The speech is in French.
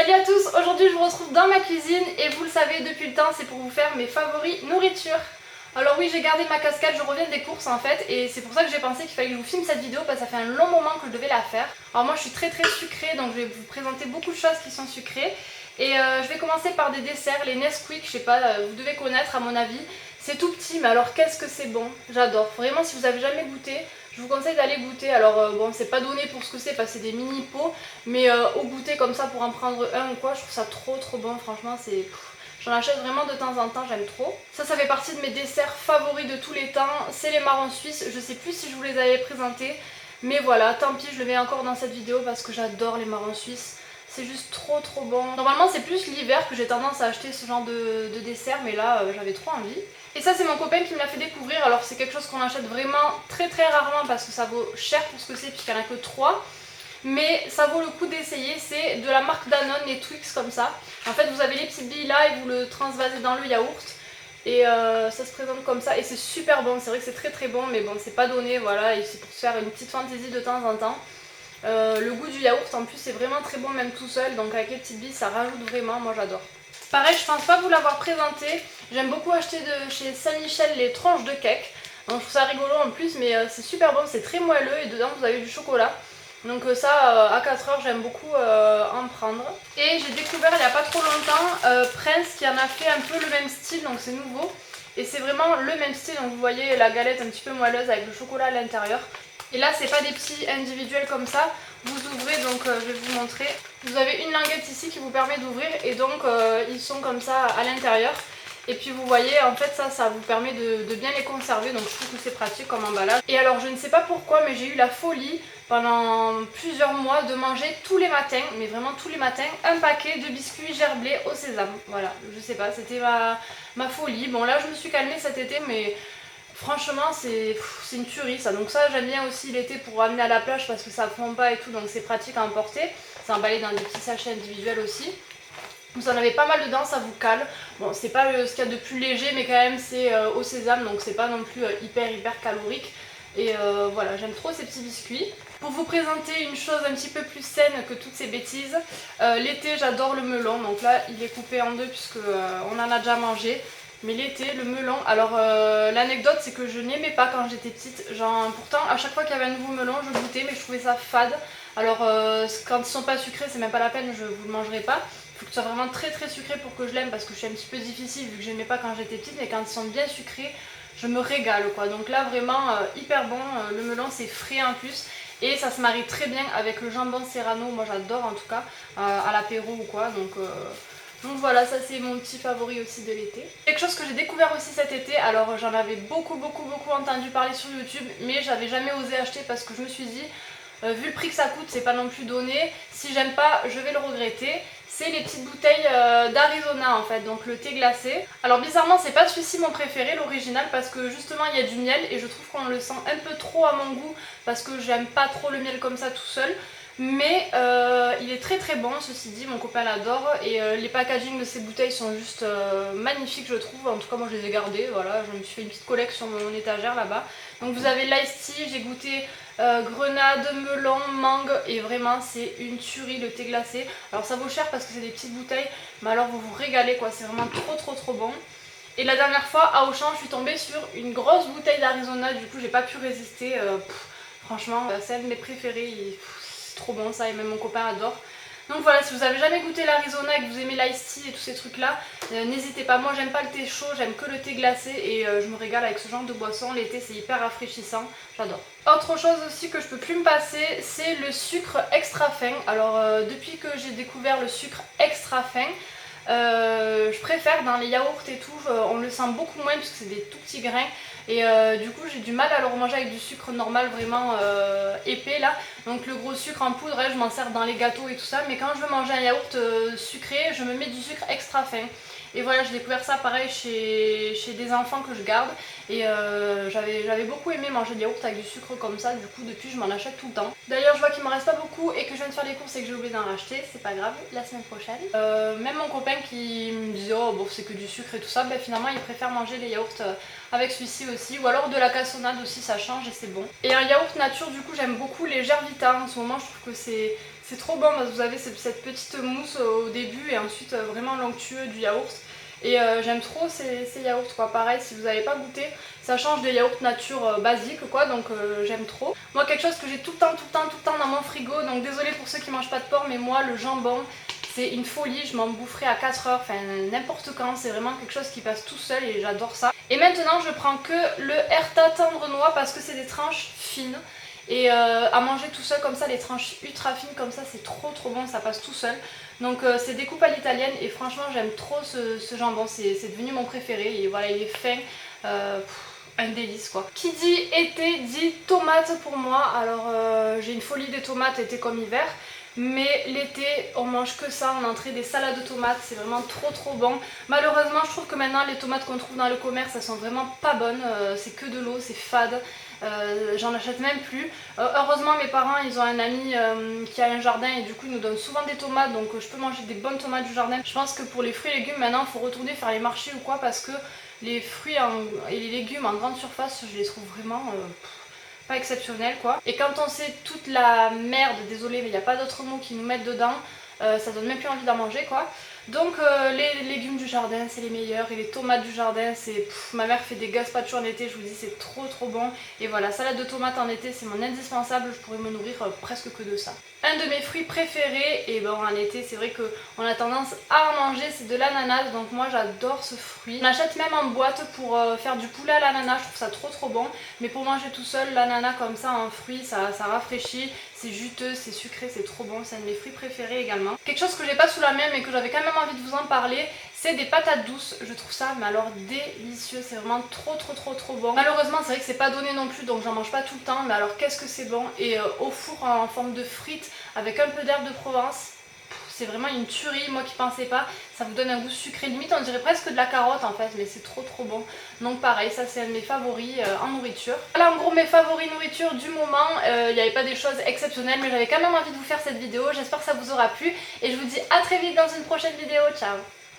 Salut à tous, aujourd'hui je vous retrouve dans ma cuisine et vous le savez depuis le temps c'est pour vous faire mes favoris nourriture. Alors oui, j'ai gardé ma casquette, je reviens des courses en fait et c'est pour ça que j'ai pensé qu'il fallait que je vous filme cette vidéo parce que ça fait un long moment que je devais la faire. Alors moi je suis très sucrée donc je vais vous présenter beaucoup de choses qui sont sucrées et je vais commencer par des desserts, les Nesquik, je sais pas, vous devez connaître à mon avis. C'est tout petit mais alors qu'est-ce que c'est bon, j'adore. Vraiment si vous avez jamais goûté, je vous conseille d'aller goûter. Alors bon, c'est pas donné pour ce que c'est parce que c'est des mini pots, mais au goûter comme ça pour en prendre un ou quoi, je trouve ça trop bon. Franchement, c'est... J'en achète vraiment de temps en temps, j'aime trop. Ça fait partie de mes desserts favoris de tous les temps. C'est les marrons suisses. Je sais plus si je vous les avais présentés, mais voilà, tant pis, je le mets encore dans cette vidéo parce que j'adore les marrons suisses. C'est juste trop bon. Normalement c'est plus l'hiver que j'ai tendance à acheter ce genre de dessert, mais là j'avais trop envie. Et ça c'est mon copain qui me l'a fait découvrir. Alors c'est quelque chose qu'on achète vraiment très rarement parce que ça vaut cher pour ce que c'est puisqu'il n'y en a que 3. Mais ça vaut le coup d'essayer, c'est de la marque Danone, les Twix comme ça. En fait vous avez les petites billes là et vous le transvasez dans le yaourt. Et ça se présente comme ça et c'est super bon, c'est vrai que c'est très bon mais bon c'est pas donné, voilà, et c'est pour se faire une petite fantaisie de temps en temps. Le goût du yaourt en plus c'est vraiment très bon même tout seul, donc avec les petites billes ça rajoute vraiment, moi j'adore. Pareil, je pense pas vous l'avoir présenté, j'aime beaucoup acheter de chez Saint-Michel les tranches de cake. Donc je trouve ça rigolo en plus mais c'est super bon, c'est très moelleux et dedans vous avez du chocolat. Donc ça à 4h j'aime beaucoup en prendre. Et j'ai découvert il n'y a pas trop longtemps Prince qui en a fait un peu le même style, donc c'est nouveau. Et c'est vraiment le même style, donc vous voyez la galette un petit peu moelleuse avec le chocolat à l'intérieur. Et là c'est pas des petits individuels comme ça, vous ouvrez, donc je vais vous montrer. Vous avez une languette ici qui vous permet d'ouvrir et donc ils sont comme ça à l'intérieur. Et puis vous voyez en fait ça vous permet de bien les conserver, donc je trouve que c'est pratique comme emballage. Et alors je ne sais pas pourquoi mais j'ai eu la folie pendant plusieurs mois de manger tous les matins, mais vraiment tous les matins, un paquet de biscuits gerblés au sésame. Voilà, je sais pas, c'était ma folie. Bon là je me suis calmée cet été mais... Franchement c'est une tuerie ça, donc ça j'aime bien aussi l'été pour amener à la plage parce que ça fond pas et tout, donc c'est pratique à emporter. C'est emballé dans des petits sachets individuels aussi. Vous en avez pas mal dedans, ça vous cale. Bon c'est pas ce qu'il y a de plus léger mais quand même c'est au sésame donc c'est pas non plus hyper calorique. Et voilà, j'aime trop ces petits biscuits. Pour vous présenter une chose un petit peu plus saine que toutes ces bêtises, l'été j'adore le melon, donc là il est coupé en deux puisque on en a déjà mangé. Mais l'été, le melon, alors l'anecdote c'est que je n'aimais pas quand j'étais petite, genre pourtant à chaque fois qu'il y avait un nouveau melon je goûtais mais je trouvais ça fade. Alors quand ils sont pas sucrés c'est même pas la peine, je vous le mangerai pas. Il faut que ce soit vraiment très sucré pour que je l'aime parce que je suis un petit peu difficile vu que j'aimais pas quand j'étais petite, mais quand ils sont bien sucrés je me régale quoi. Donc là vraiment hyper bon, le melon c'est frais en plus. Et ça se marie très bien avec le jambon serrano, moi j'adore en tout cas, à l'apéro ou quoi, donc voilà, ça c'est mon petit favori aussi de l'été. Quelque chose que j'ai découvert aussi cet été, alors j'en avais beaucoup entendu parler sur YouTube, mais j'avais jamais osé acheter parce que je me suis dit, vu le prix que ça coûte, c'est pas non plus donné, si j'aime pas, je vais le regretter. C'est les petites bouteilles d'Arizona en fait, donc le thé glacé. Alors bizarrement c'est pas celui-ci mon préféré, l'original, parce que justement il y a du miel et je trouve qu'on le sent un peu trop à mon goût parce que j'aime pas trop le miel comme ça tout seul. Mais il est très bon, ceci dit, mon copain l'adore et les packaging de ces bouteilles sont juste magnifiques je trouve. En tout cas moi je les ai gardées, voilà, je me suis fait une petite collection sur mon étagère là-bas. Donc vous avez l'ice tea, j'ai goûté grenade, melon, mangue et vraiment c'est une tuerie le thé glacé. Alors ça vaut cher parce que c'est des petites bouteilles, mais alors vous vous régalez quoi, c'est vraiment trop bon. Et la dernière fois à Auchan je suis tombée sur une grosse bouteille d'Arizona, du coup j'ai pas pu résister, franchement c'est un de mes préférés. Trop bon ça et même mon copain adore. Donc voilà, si vous avez jamais goûté l'Arizona et que vous aimez l'ice tea et tous ces trucs là, n'hésitez pas. Moi j'aime pas le thé chaud, j'aime que le thé glacé et je me régale avec ce genre de boisson. L'été c'est hyper rafraîchissant, j'adore. Autre chose aussi que je peux plus me passer, c'est le sucre extra fin. Alors depuis que j'ai découvert le sucre extra fin, je préfère dans les yaourts et tout, on le sent beaucoup moins parce que c'est des tout petits grains. Et du coup j'ai du mal à le remanger avec du sucre normal vraiment épais là. Donc le gros sucre en poudre, je m'en sers dans les gâteaux et tout ça. Mais quand je veux manger un yaourt sucré, je me mets du sucre extra fin. Et voilà, j'ai découvert ça pareil chez des enfants que je garde. Et j'avais beaucoup aimé manger des yaourts avec du sucre comme ça. Du coup depuis je m'en achète tout le temps. D'ailleurs je vois qu'il me reste pas beaucoup et que je viens de faire les courses et que j'ai oublié d'en racheter. C'est pas grave, la semaine prochaine. Même mon copain qui me disait oh bon c'est que du sucre et tout ça, ben, finalement il préfère manger les yaourts avec celui-ci aussi. Ou alors de la cassonade aussi, ça change et c'est bon. Et un yaourt nature du coup j'aime beaucoup les Gervita. En ce moment je trouve que c'est C'est trop bon parce que vous avez cette petite mousse au début et ensuite vraiment l'onctueux du yaourt. Et j'aime trop ces yaourts quoi. Pareil, si vous n'avez pas goûté, ça change des yaourts nature basiques quoi, donc j'aime trop. Moi, quelque chose que j'ai tout le temps dans mon frigo, donc désolé pour ceux qui mangent pas de porc, mais moi le jambon c'est une folie, je m'en boufferai à 4 heures, enfin n'importe quand, c'est vraiment quelque chose qui passe tout seul et j'adore ça. Et maintenant je prends que le Herta tendre noix parce que c'est des tranches fines. Et à manger tout seul comme ça, les tranches ultra fines comme ça, c'est trop bon, ça passe tout seul. Donc c'est découpe à l'italienne et franchement j'aime trop ce jambon, c'est devenu mon préféré et voilà il est fin, un délice quoi. Qui dit été dit tomate pour moi, alors j'ai une folie des tomates été comme hiver. Mais l'été on mange que ça en entrée, des salades de tomates, c'est vraiment trop bon. Malheureusement je trouve que maintenant les tomates qu'on trouve dans le commerce elles sont vraiment pas bonnes, c'est que de l'eau, c'est fade. J'en achète même plus. Heureusement mes parents ils ont un ami qui a un jardin et du coup ils nous donnent souvent des tomates, donc je peux manger des bonnes tomates du jardin. Je pense que pour les fruits et légumes maintenant il faut retourner faire les marchés ou quoi parce que les fruits et les légumes en grande surface je les trouve vraiment pas exceptionnels quoi. Et quand on sait toute la merde, désolé mais il n'y a pas d'autre mot qui nous mettent dedans, ça donne même plus envie d'en manger quoi. Donc les légumes du jardin c'est les meilleurs et les tomates du jardin c'est... Ma mère fait des gazpacho en été, je vous dis c'est trop bon. Et voilà, salade de tomates en été c'est mon indispensable, je pourrais me nourrir presque que de ça. Un de mes fruits préférés, et bon en été c'est vrai qu'on a tendance à en manger, c'est de l'ananas, donc moi j'adore ce fruit. On achète même en boîte pour faire du poulet à l'ananas, je trouve ça trop bon. Mais pour manger tout seul, l'ananas comme ça en fruit, ça rafraîchit, c'est juteux, c'est sucré, c'est trop bon, c'est un de mes fruits préférés également. Quelque chose que j'ai pas sous la main mais que j'avais quand même envie de vous en parler, c'est des patates douces, je trouve ça mais alors délicieux, c'est vraiment trop bon. Malheureusement c'est vrai que c'est pas donné non plus donc j'en mange pas tout le temps, mais alors qu'est-ce que c'est bon. Et au four en forme de frites avec un peu d'herbe de Provence, c'est vraiment une tuerie, moi qui pensais pas, ça vous donne un goût sucré, limite on dirait presque de la carotte en fait, mais c'est trop bon. Donc pareil, ça c'est un de mes favoris en nourriture. Voilà en gros mes favoris nourriture du moment, il n'y avait pas des choses exceptionnelles mais j'avais quand même envie de vous faire cette vidéo, j'espère que ça vous aura plu et je vous dis à très vite dans une prochaine vidéo, ciao.